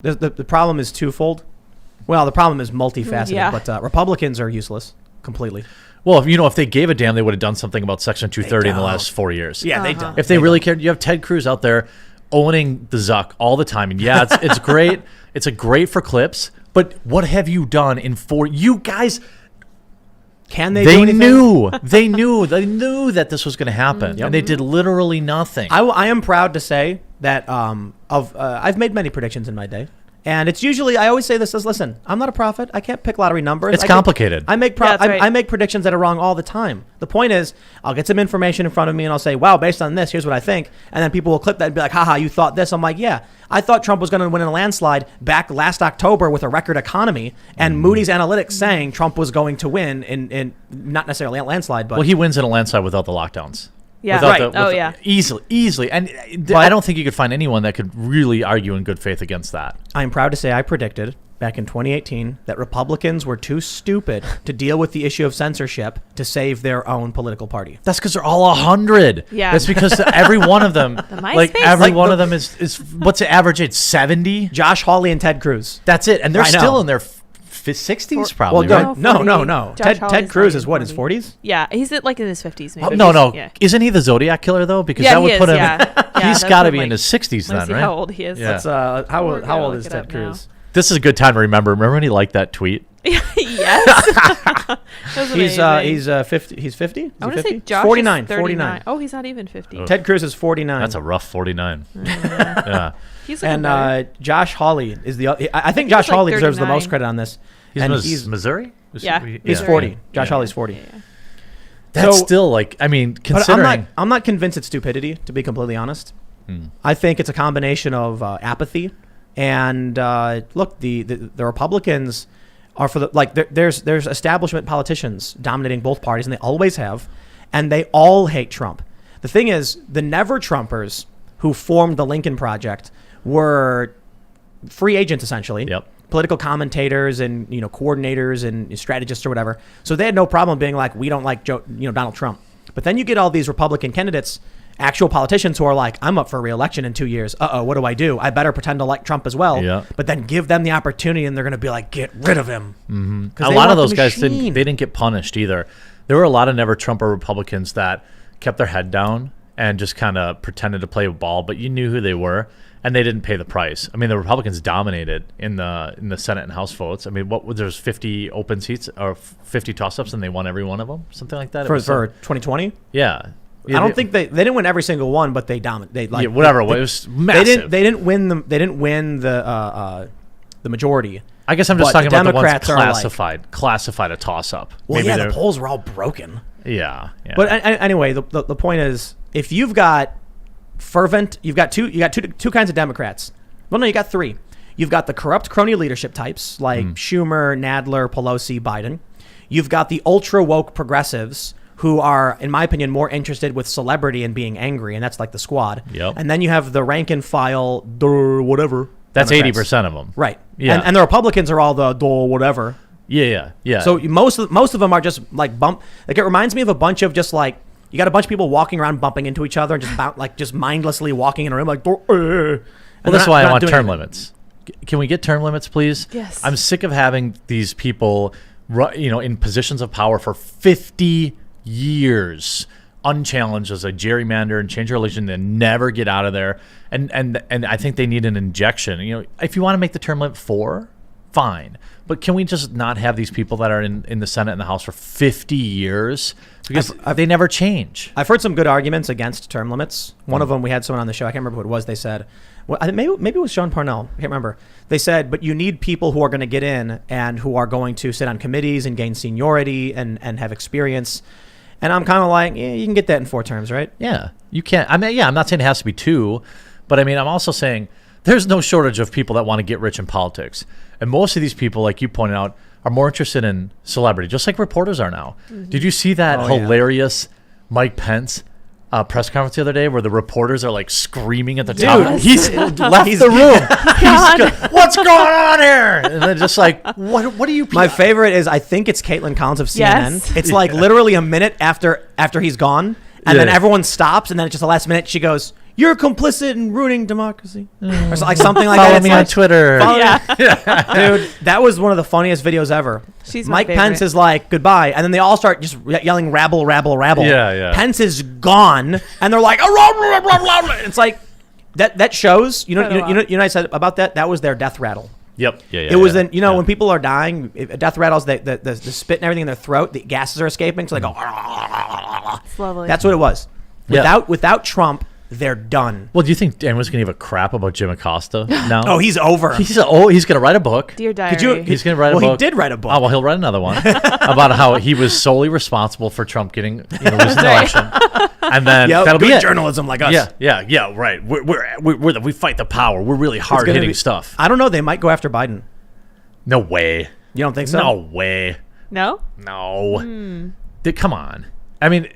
The problem is twofold. Well, the problem is multifaceted, but Republicans are useless completely. Well, if they gave a damn, they would have done something about Section 230 in the last 4 years. Yeah, they don't. If they really cared, you have Ted Cruz out there owning the Zuck all the time. And yeah, it's great. It's great for clips. But what have you done in 4? You guys... Can they do anything? They knew that this was going to happen. And they did literally nothing. I am proud to say that I've made many predictions in my day. And it's usually, I always say this as, listen, I'm not a prophet. I can't pick lottery numbers. It's complicated. I make predictions that are wrong all the time. The point is, I'll get some information in front of me and I'll say, wow, based on this, here's what I think. And then people will clip that and be like, haha, you thought this. I'm like, yeah, I thought Trump was going to win in a landslide back last October with a record economy. And Moody's Analytics saying Trump was going to win in not necessarily a landslide, but... Well, he wins in a landslide without the lockdowns. Yeah, right. Easily. And I don't think you could find anyone that could really argue in good faith against that. I'm proud to say I predicted back in 2018 that Republicans were too stupid to deal with the issue of censorship to save their own political party. That's because they're all 100. Yeah. That's because every one of them, one of them is what's the average age? 70? Josh Hawley and Ted Cruz. That's it. And they're still in their 60s probably, right? No. Ted Cruz is what, his 40s? Yeah, he's in his 50s maybe. No. Yeah. Isn't he the Zodiac killer though? Because that would put him he's got to be in his 60s then, right? How old he is. Yeah. How old is Ted Cruz? This is a good time to remember. Remember when he liked that tweet? Yes. He's 50. He's 50? I want to say Josh 49. Oh, he's not even 50. Ted Cruz is 49. That's a rough 49. Yeah. Josh Hawley is I think Josh Hawley deserves the most credit on this. He's Missouri? He's 40. Josh Hawley's 40. Yeah. That's still considering. I'm not convinced it's stupidity, to be completely honest. I think it's a combination of apathy and look, the Republicans are for there's establishment politicians dominating both parties, and they always have, and they all hate Trump. The thing is, the never Trumpers who formed the Lincoln Project were free agents essentially. Yep. Political commentators and coordinators and strategists or whatever. So they had no problem being like, we don't like Donald Trump. But then you get all these Republican candidates, actual politicians who are like, I'm up for re-election in 2 years. What do? I better pretend to like Trump as well. Yeah. But then give them the opportunity and they're going to be like, get rid of him. Mm-hmm. A lot of those guys didn't get punished either. There were a lot of never Trumper Republicans that kept their head down and just kind of pretended to play ball, but you knew who they were. And they didn't pay the price. I mean, the Republicans dominated in the Senate and House votes. I mean, there's 50 open seats or 50 toss-ups, and they won every one of them, something like that. For 2020? Yeah. I don't think they didn't win every single one, but they dominated. It was massive. They didn't win the majority. I guess I'm just talking about the ones classified a toss-up. Well, maybe the polls were all broken. Yeah. But anyway, the point is, if you've got you've got two kinds of Democrats. Well, no, you got three. You've got the corrupt crony leadership types like Schumer, Nadler, Pelosi, Biden. You've got the ultra woke progressives who are, in my opinion, more interested with celebrity and being angry, and that's like the squad. Yep. And then you have the rank and file, whatever. That's Democrats. 80% of them. Right. Yeah. And the Republicans are all the whatever. Yeah. So most of them are just like bump. Like it reminds me of a bunch of just like, you got a bunch of people walking around bumping into each other and just mindlessly walking in a room like. Well, that's why I want term limits. Can we get term limits, please? Yes. I'm sick of having these people, in positions of power for 50 years, unchallenged as a gerrymander and change their religion, and never get out of there. And I think they need an injection. If you want to make the term limit 4, fine. But can we just not have these people that are in the Senate and the House for 50 years? Because they never change. I've heard some good arguments against term limits. One of them, we had someone on the show. I can't remember who it was. They said, maybe it was Sean Parnell. I can't remember. They said, but you need people who are going to get in and who are going to sit on committees and gain seniority and have experience. And I'm kind of like, you can get that in 4 terms, right? Yeah, you can't. I mean, I'm not saying it has to be 2, but I mean, I'm also saying there's no shortage of people that want to get rich in politics. And most of these people, like you pointed out, are more interested in celebrity, just like reporters are now. Mm-hmm. Did you see that hilarious Mike Pence press conference the other day where the reporters are like screaming at the top? He's left the room. What's going on here? And they're just like, what do you... My favorite is, I think it's Caitlin Collins of CNN. Yes. It's like literally a minute after he's gone. And then everyone stops. And then it's just the last minute she goes... you're complicit in ruining democracy, or something like Follow that. me on Twitter. Dude, that was one of the funniest videos ever. She's my Mike favorite. Pence is like, goodbye, and then they all start just yelling, rabble, rabble, rabble. Yeah. Pence is gone, and they're like, it's like that shows. You know, I said about that. That was their death rattle. Yep. Yeah. It was then, when people are dying, death rattles, the spit and everything in their throat, the gases are escaping, so they go. It's lovely. That's what it was. Without Trump, they're done. Well, do you think anyone's going to give a crap about Jim Acosta now? Oh, he's over. He's going to write a book. Dear Diary. He's going to write a book. Well, he did write a book. Oh, well, he'll write another one about how he was solely responsible for Trump getting losing the election, and then that'll be it. Journalism like us. Yeah. Right. We fight the power. We're really hard hitting stuff. I don't know. They might go after Biden. No way. You don't think so? No way. No? No. Come on. I mean,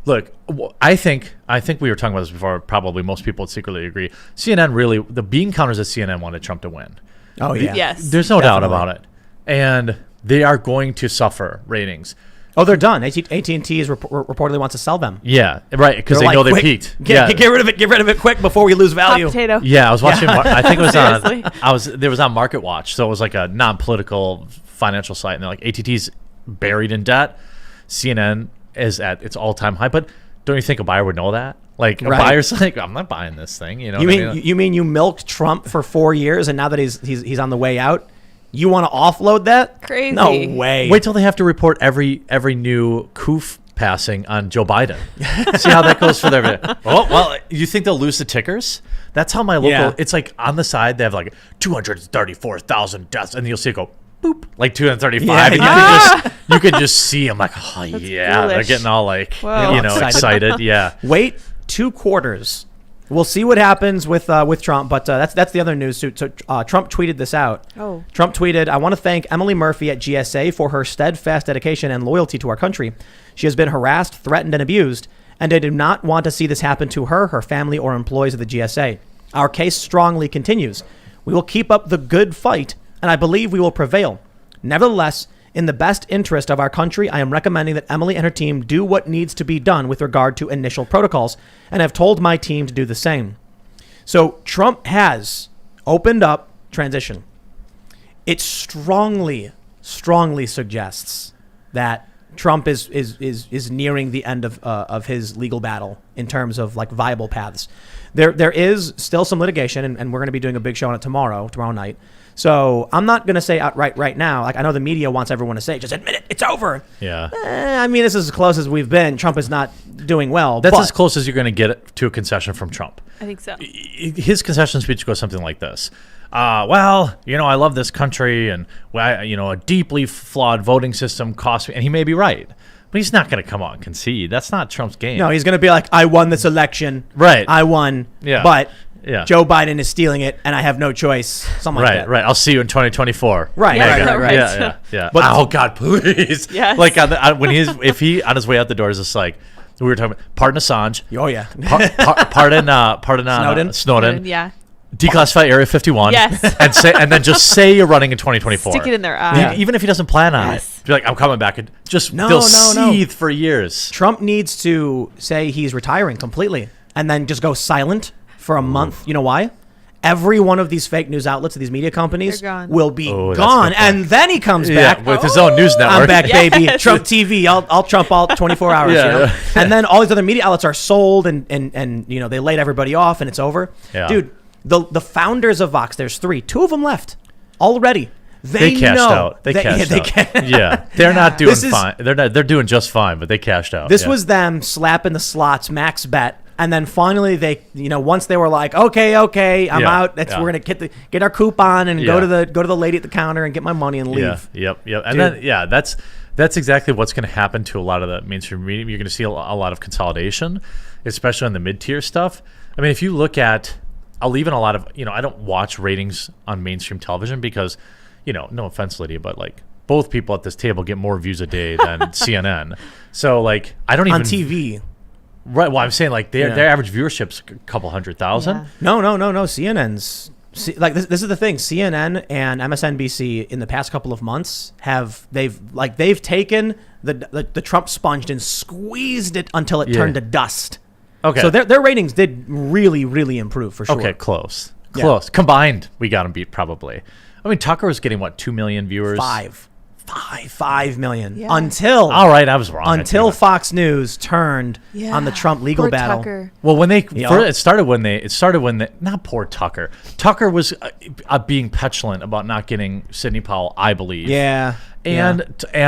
look, I think we were talking about this before. Probably most people would secretly agree. CNN really, the bean counters at CNN wanted Trump to win. Oh, yeah. Yes. There's no doubt about it. And they are going to suffer ratings. Oh, they're done. AT&T is reportedly wants to sell them. Yeah, right, because they They're know like, they "Quick, peaked. Get rid of it. Get rid of it quick before we lose Hot value. potato. Yeah, I was watching. I think it was Seriously. There was on Market Watch, so it was like a non-political financial site, and they're like, ATT's buried in debt. CNN is at its all-time high, but don't you think a buyer would know that? Like a buyer's like, I'm not buying this thing. You know? You mean you milked Trump for 4 years, and now that he's on the way out, you want to offload that? Crazy. No way. Wait till they have to report every new coof passing on Joe Biden. See how that goes for their. Oh well, you think they'll lose the tickers? That's how my local. Yeah. It's like on the side they have like 234,000 deaths, and you'll see it go boop like 235, and you can just see them like, oh yeah, they're foolish. getting all like Whoa. excited. Yeah. Wait 2 quarters. We'll see what happens with Trump, but that's the other news. So Trump tweeted this out. Oh. Trump tweeted, "I want to thank Emily Murphy at GSA for her steadfast dedication and loyalty to our country. She has been harassed, threatened, and abused, and I do not want to see this happen to her, her family, or employees of the GSA. Our case strongly continues. We will keep up the good fight, and I believe we will prevail. Nevertheless, in the best interest of our country, I am recommending that Emily and her team do what needs to be done with regard to initial protocols, and have told my team to do the same." So Trump has opened up transition. It strongly suggests that Trump is nearing the end of his legal battle in terms of like viable paths. There is still some litigation, and we're going to be doing a big show on it tomorrow night. So I'm not going to say outright right now. Like I know the media wants everyone to say, just admit it, it's over. Yeah. I mean, this is as close as we've been. Trump is not doing well. That's but as close as you're going to get to a concession from Trump. I think so. His concession speech goes something like this. Well, I love this country, and a deeply flawed voting system costs me, and he may be right, but he's not going to come out and concede. That's not Trump's game. No, he's going to be like, I won this election. Right. I won. Yeah. But Yeah. Joe Biden is stealing it, and I have no choice. Something like that. Right. I'll see you in 2024. Right. Yeah, Right. Yeah. But oh God, please. Yes. Like when if he on his way out the door is just like we were talking about, pardon Assange. Oh yeah. Pardon Snowden. Yeah. Declassify Area 51. Yes. and then just say you're running in 2024. Stick it in their eye. Yeah. Even if he doesn't plan on Yes. it, be like, I'm coming back, and just No, they'll no. seethe for years. Trump needs to say he's retiring completely, and then just go silent for a month. You know why? Every one of these fake news outlets, these media companies, They're gone. will be Oh, that's gone, a good point. and then he comes back with his own news network. I'm back, Yes. baby. Trump TV. I'll Trump all 24 hours. Yeah, You know? yeah. And then all these other media outlets are sold, and they laid everybody off, and it's over. Yeah. Dude, the founders of Vox, there's 3. 2 of them left already. They cashed know. out. They cashed out. Yeah, they're not doing This is- fine. They're doing just fine, but they cashed out. This Yeah. was them slapping the slots, max bet, and then finally they, once they were like, okay, I'm Yeah, out. We're gonna get our coupon and Yeah. go to the lady at the counter and get my money and leave. Yep. And Dude. then that's exactly what's going to happen to a lot of the mainstream media. You're going to see a lot of consolidation, especially on the mid-tier stuff. I mean, if you look at, I'll even a lot of, I don't watch ratings on mainstream television because, no offense, Lydia, but like both people at this table get more views a day than CNN. So like, I don't even On TV. Right. Well, I'm saying like Yeah. their average viewership's a couple 100,000. Yeah. No. CNN's like this is the thing. CNN and MSNBC in the past couple of months they've taken the Trump sponge and squeezed it until it turned to dust. Okay. So their ratings did really, really improve for sure. Okay, close. Yeah. Close. Combined, we got him beat probably. I mean, Tucker was getting, 2 million viewers? 5 million. Yeah. Until All right, I was wrong. until Fox News turned on the Trump legal Poor battle. Tucker. Well, when they Yeah. it started when not poor Tucker. Tucker was being petulant about not getting Sidney Powell, I believe. Yeah. And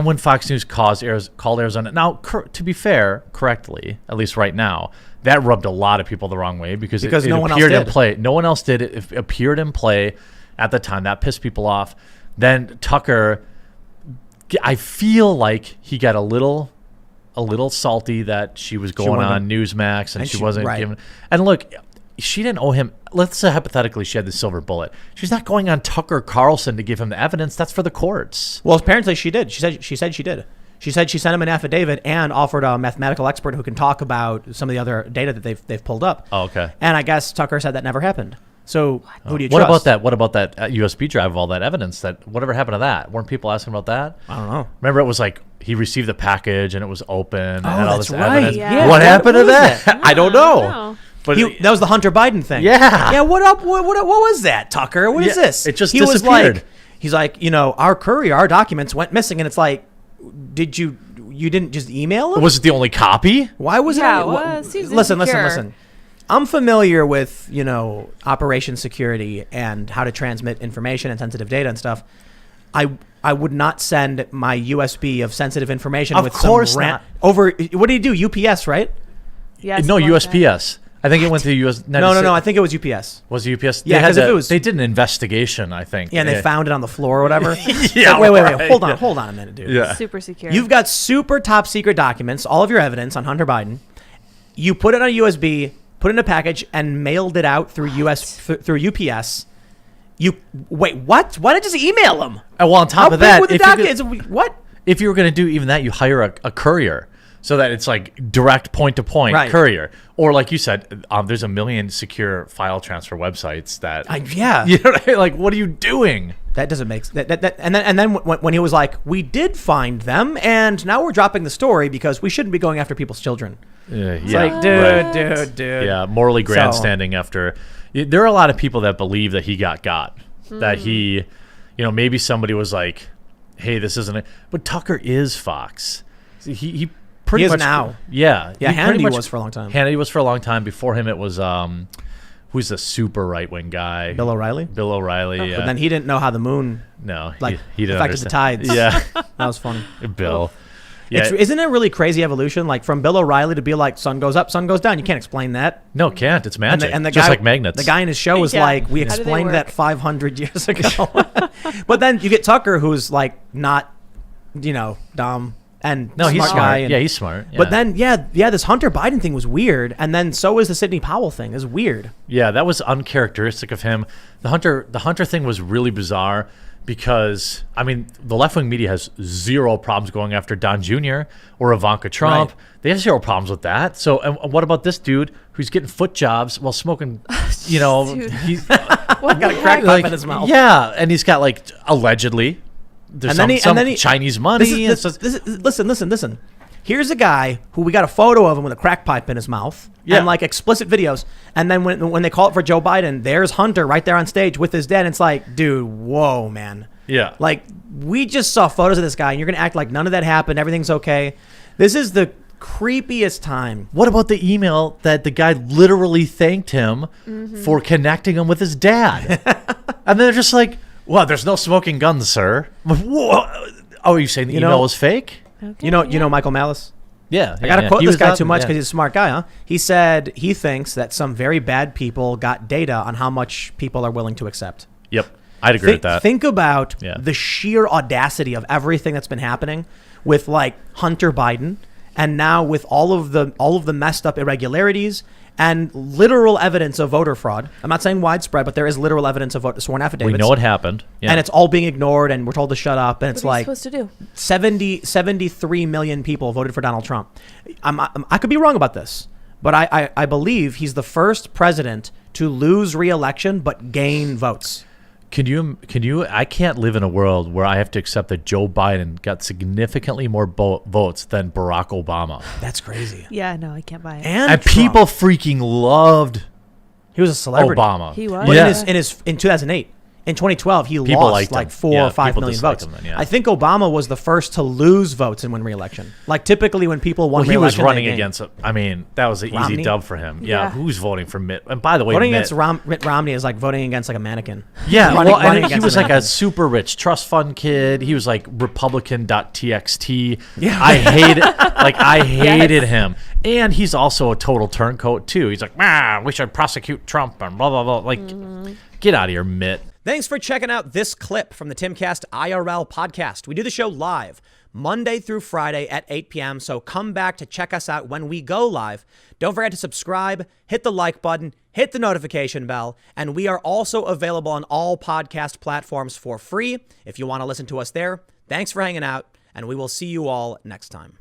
when Fox News called Arizona. Now, to be fair, correctly, at least right now, that rubbed a lot of people the wrong way because it no one else appeared in did. play. No one else did it. It appeared in play at the time. That pissed people off. Then Tucker, I feel like he got a little salty that she was going on Newsmax and she wasn't giving. And look, she didn't owe him. Let's say hypothetically she had the silver bullet. She's not going on Tucker Carlson to give him the evidence. That's for the courts. Well, apparently she did. She said she did. She said she sent him an affidavit and offered a mathematical expert who can talk about some of the other data that they've pulled up. Oh, okay. And I guess Tucker said that never happened. So who do you What trust? about that? What about that USB drive of all that evidence? That whatever happened to that? Weren't people asking about that? I don't know. Remember, it was like he received the package and it was open and had all that's this right. evidence. Yeah. What Yeah, happened what to was that? I don't know. But That was the Hunter Biden thing. Yeah. Yeah. What up? What was that, Tucker? What is Yeah, this? it just he was disappeared. like, he's like, our documents went missing, and it's like, did you didn't just email him? was it the only copy? Why was Yeah, it? well, it seems listen. insecure. I'm familiar with operation security and how to transmit information and sensitive data and stuff. I would not send my USB of sensitive information Of with course some not. over. What do you do? UPS, right? Yeah, No, something like that. USPS. I think it went to US. No. I think it was UPS. Was it UPS? Yeah, They had 'cause if it was- they did an investigation, I think. Yeah, and they found it on the floor or whatever. Yeah, Wait. right. Hold on a minute, dude. Yeah. Super secure. You've got super top secret documents, all of your evidence on Hunter Biden. You put it on a USB, put it in a package, and mailed it out through through UPS. Wait, what? Why did you just email them? And well, on top How of big that, were the if you're documents? What? if you were going to do even that, you hire a courier so that it's like direct point-to-point Right. courier. Or like you said, there's a million secure file transfer websites that, Yeah. you know what I mean? Like, what are you doing? That doesn't make sense. And then when he was like, we did find them, and now we're dropping the story because we shouldn't be going after people's children. It's like, dude. Yeah, morally So- grandstanding after. There are a lot of people that believe that he got. That he, maybe somebody was like, hey, this isn't it. But Tucker is Fox. He pretty He is much now. Yeah. Yeah, he pretty Hannity much- was for a long time. Hannity was for a long time. Before him, it was, who's the super right-wing guy? Bill O'Reilly. Bill O'Reilly, yeah. But then he didn't know how the moon No, like he didn't affected the understand. tides. Yeah, That was funny. Bill. Yeah, Isn't it really crazy evolution? Like from Bill O'Reilly to be like, sun goes up, sun goes down. You can't explain that. no, can't. It's magic. And the just guy, like magnets. The guy in his show was Yeah. like, we How do they explained that work? 500 years ago. But then you get Tucker, who's like not, dumb and no, he's smart smart. guy. And, Yeah, he's smart. But then, this Hunter Biden thing was weird. And then so is the Sidney Powell thing. Is weird. Yeah, that was uncharacteristic of him. The Hunter thing was really bizarre because the left-wing media has zero problems going after Don Jr. or Ivanka Trump. Right. They have zero problems with that. So, and what about this dude who's getting foot jobs while smoking? Dude. He's What Got the a crack heck? pipe in his mouth. yeah, and he's got like allegedly there's some Chinese money. Listen. Here's a guy who we got a photo of him with a crack pipe in his mouth Yeah. and like explicit videos. And then when they call it for Joe Biden, there's Hunter right there on stage with his dad. And it's like, dude, whoa, man. Yeah. Like, we just saw photos of this guy and you're going to act like none of that happened. Everything's okay. This is the creepiest time. What about the email that the guy literally thanked him for connecting him with his dad? And they're just like, well, there's no smoking guns, sir. Whoa. Oh, are you saying the email was fake? Okay, You know Michael Malice? Yeah. I got to quote He this was guy out- too much yeah. because he's a smart guy, huh? He said he thinks that some very bad people got data on how much people are willing to accept. Yep. I'd agree with that. Think about Yeah. the sheer audacity of everything that's been happening with like Hunter Biden, and now with all of the messed up irregularities and literal evidence of voter fraud. I'm not saying widespread, but there is literal evidence of sworn affidavits. We know it happened. Yeah. And it's all being ignored, and we're told to shut up. And it's What are you like supposed to do? 73 million people voted for Donald Trump. I could be wrong about this, but I believe he's the first president to lose re-election but gain votes. Can you, I can't live in a world where I have to accept that Joe Biden got significantly more votes than Barack Obama. That's crazy. Yeah, no, I can't buy it. And Trump. people freaking loved He was a celebrity. Obama. He was. But Yeah. in 2008. In 2012, he People lost liked like him. 4 Yeah, or 5 people million disliked votes. him then, yeah. I think Obama was the first to lose votes and win re-election. Like typically when people won Well, he was re-election, running they gained. against, I mean, that was an easy Romney? dub for him. Yeah, Yeah. who's voting for Mitt? And by the way, Voting Mitt, against Mitt Romney is like voting against like a mannequin. yeah, running and he against was a like a mannequin. super rich trust fund kid. He was like Republican.txt. Yeah. I hated him. And he's also a total turncoat too. He's like, we should prosecute Trump and blah blah blah. Like, get out of here, Mitt. Thanks for checking out this clip from the Timcast IRL podcast. We do the show live Monday through Friday at 8 p.m. So come back to check us out when we go live. Don't forget to subscribe, hit the like button, hit the notification bell, and we are also available on all podcast platforms for free if you want to listen to us there. Thanks for hanging out, and we will see you all next time.